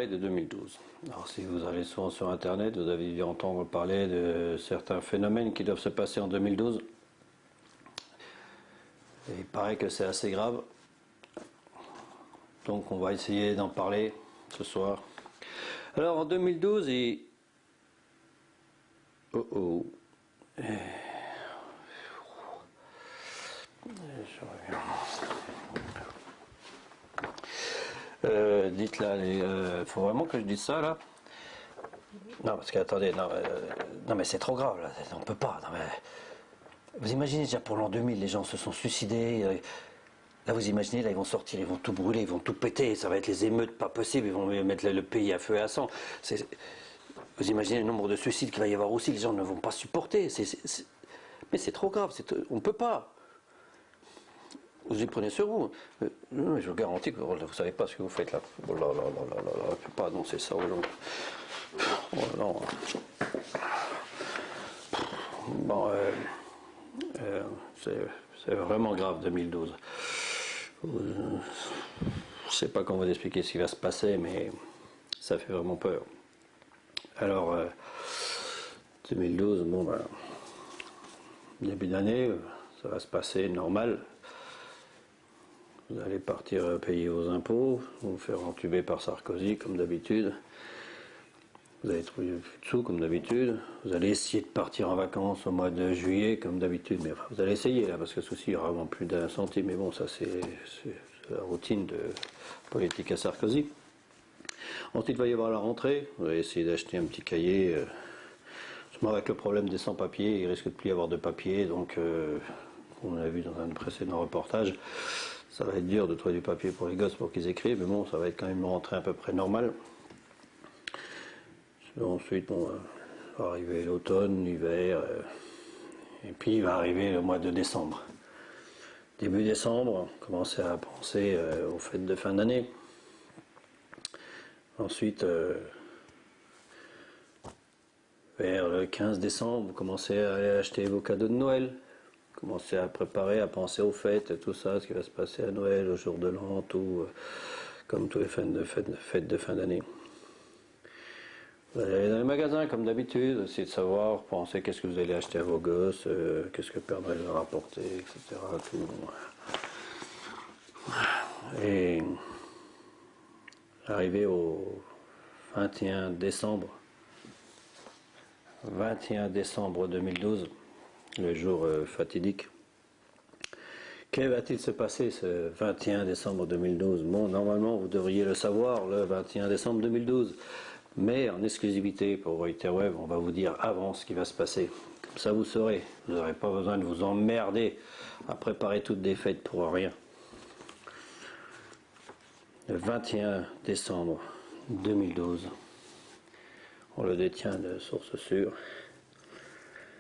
parler de 2012. Alors si vous allez souvent sur internet, vous avez dû entendre parler de certains phénomènes qui doivent se passer en 2012. Et il paraît que c'est assez grave. Donc on va essayer d'en parler ce soir. Alors en 2012, Oh oh. Je reviens. Dites là, faut vraiment que je dise ça là? Non, parce que attendez, non mais c'est trop grave là, on peut pas. Non, mais, vous imaginez déjà pour l'an 2000, les gens se sont suicidés. Là vous imaginez, là ils vont sortir, ils vont tout brûler, ils vont tout péter, ça va être les émeutes pas possible, ils vont mettre le pays à feu et à sang. Vous imaginez le nombre de suicides qu'il va y avoir aussi, les gens ne vont pas supporter. Mais c'est trop grave, on peut pas. Vous y prenez sur vous. Non, mais je vous garantis que vous ne savez pas ce que vous faites là. Oh là là là là là là, je ne peux pas annoncer ça aux gens. Oh non. Bon, c'est vraiment grave 2012. Je ne sais pas comment vous expliquer ce qui va se passer, mais ça fait vraiment peur. Alors, 2012, bon ben, début d'année, ça va se passer normal. Vous allez partir payer vos impôts, vous faire entuber par Sarkozy comme d'habitude. Vous allez trouver plus de sous comme d'habitude. Vous allez essayer de partir en vacances au mois de juillet comme d'habitude. Mais enfin, vous allez essayer là, parce que souci, il y aura vraiment plus d'un centime. Mais bon, ça c'est la routine de politique à Sarkozy. Ensuite, il va y avoir la rentrée. Vous allez essayer d'acheter un petit cahier. Seulement avec le problème des sans-papiers, il risque de plus y avoir de papier. Donc, on l'a vu dans un précédent reportage. Ça va être dur de trouver du papier pour les gosses pour qu'ils écrivent, mais bon, ça va être quand même une rentrée à peu près normale. Ensuite, bon, va arriver l'automne, l'hiver, et puis il va arriver le mois de décembre. Début décembre, on commence à penser aux fêtes de fin d'année. Ensuite, vers le 15 décembre, vous commencez à aller acheter vos cadeaux de Noël. Commencer à préparer, à penser aux fêtes, tout ça, ce qui va se passer à Noël, au jour de l'an, tout, comme tous les fêtes de fin d'année. Vous allez aller dans les magasins comme d'habitude, essayer de savoir, penser qu'est-ce que vous allez acheter à vos gosses, qu'est-ce que Père Noël va rapporter, etc. Tout. Et arrivé au 21 décembre 2012, le jour fatidique. Que va-t-il se passer ce 21 décembre 2012? Bon, normalement, vous devriez le savoir le 21 décembre 2012. Mais en exclusivité pour Interweb, on va vous dire avant ce qui va se passer. Comme ça, vous saurez. Vous n'aurez pas besoin de vous emmerder à préparer toutes des fêtes pour rien. Le 21 décembre 2012, on le détient de sources sûres.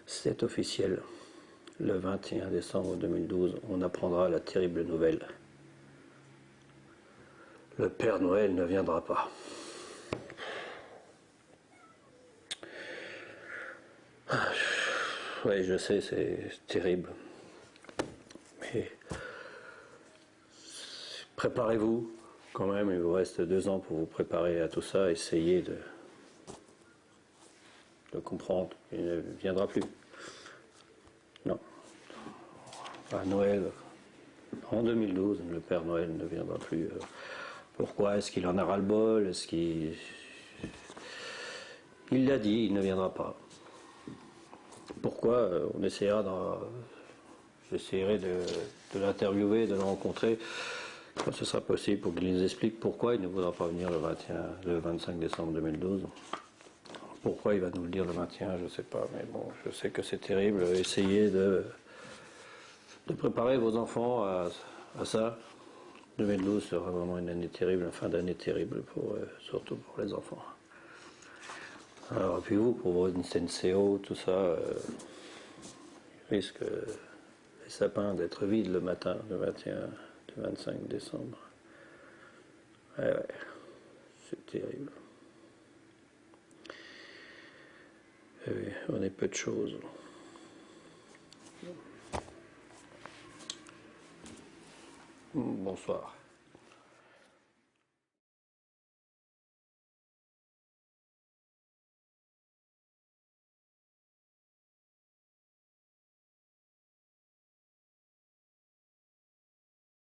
C'est officiel. Le 21 décembre 2012, on apprendra la terrible nouvelle. Le Père Noël ne viendra pas. Oui, je sais, c'est terrible. Mais préparez-vous quand même, il vous reste 2 ans pour vous préparer à tout ça, essayez de comprendre. Il ne viendra plus. Non. À Noël, en 2012, le Père Noël ne viendra plus. Pourquoi? Est-ce qu'il en a ras-le-bol? Est-ce qu'il... Il l'a dit, il ne viendra pas. Pourquoi? On essaiera j'essaierai de l'interviewer, de le rencontrer quand ce sera possible pour qu'il nous explique pourquoi il ne voudra pas venir le 25 décembre 2012. Pourquoi il va nous le dire le 21, je ne sais pas, mais bon, je sais que c'est terrible. Essayez de préparer vos enfants à ça. 2012 sera vraiment une année terrible, une fin d'année terrible, surtout pour les enfants. Alors, et puis vous, pour vos NCO, tout ça, risque les sapins d'être vides le matin, le 21, le 25 décembre. Ouais, c'est terrible. Et oui, on est peu de choses. Bonsoir.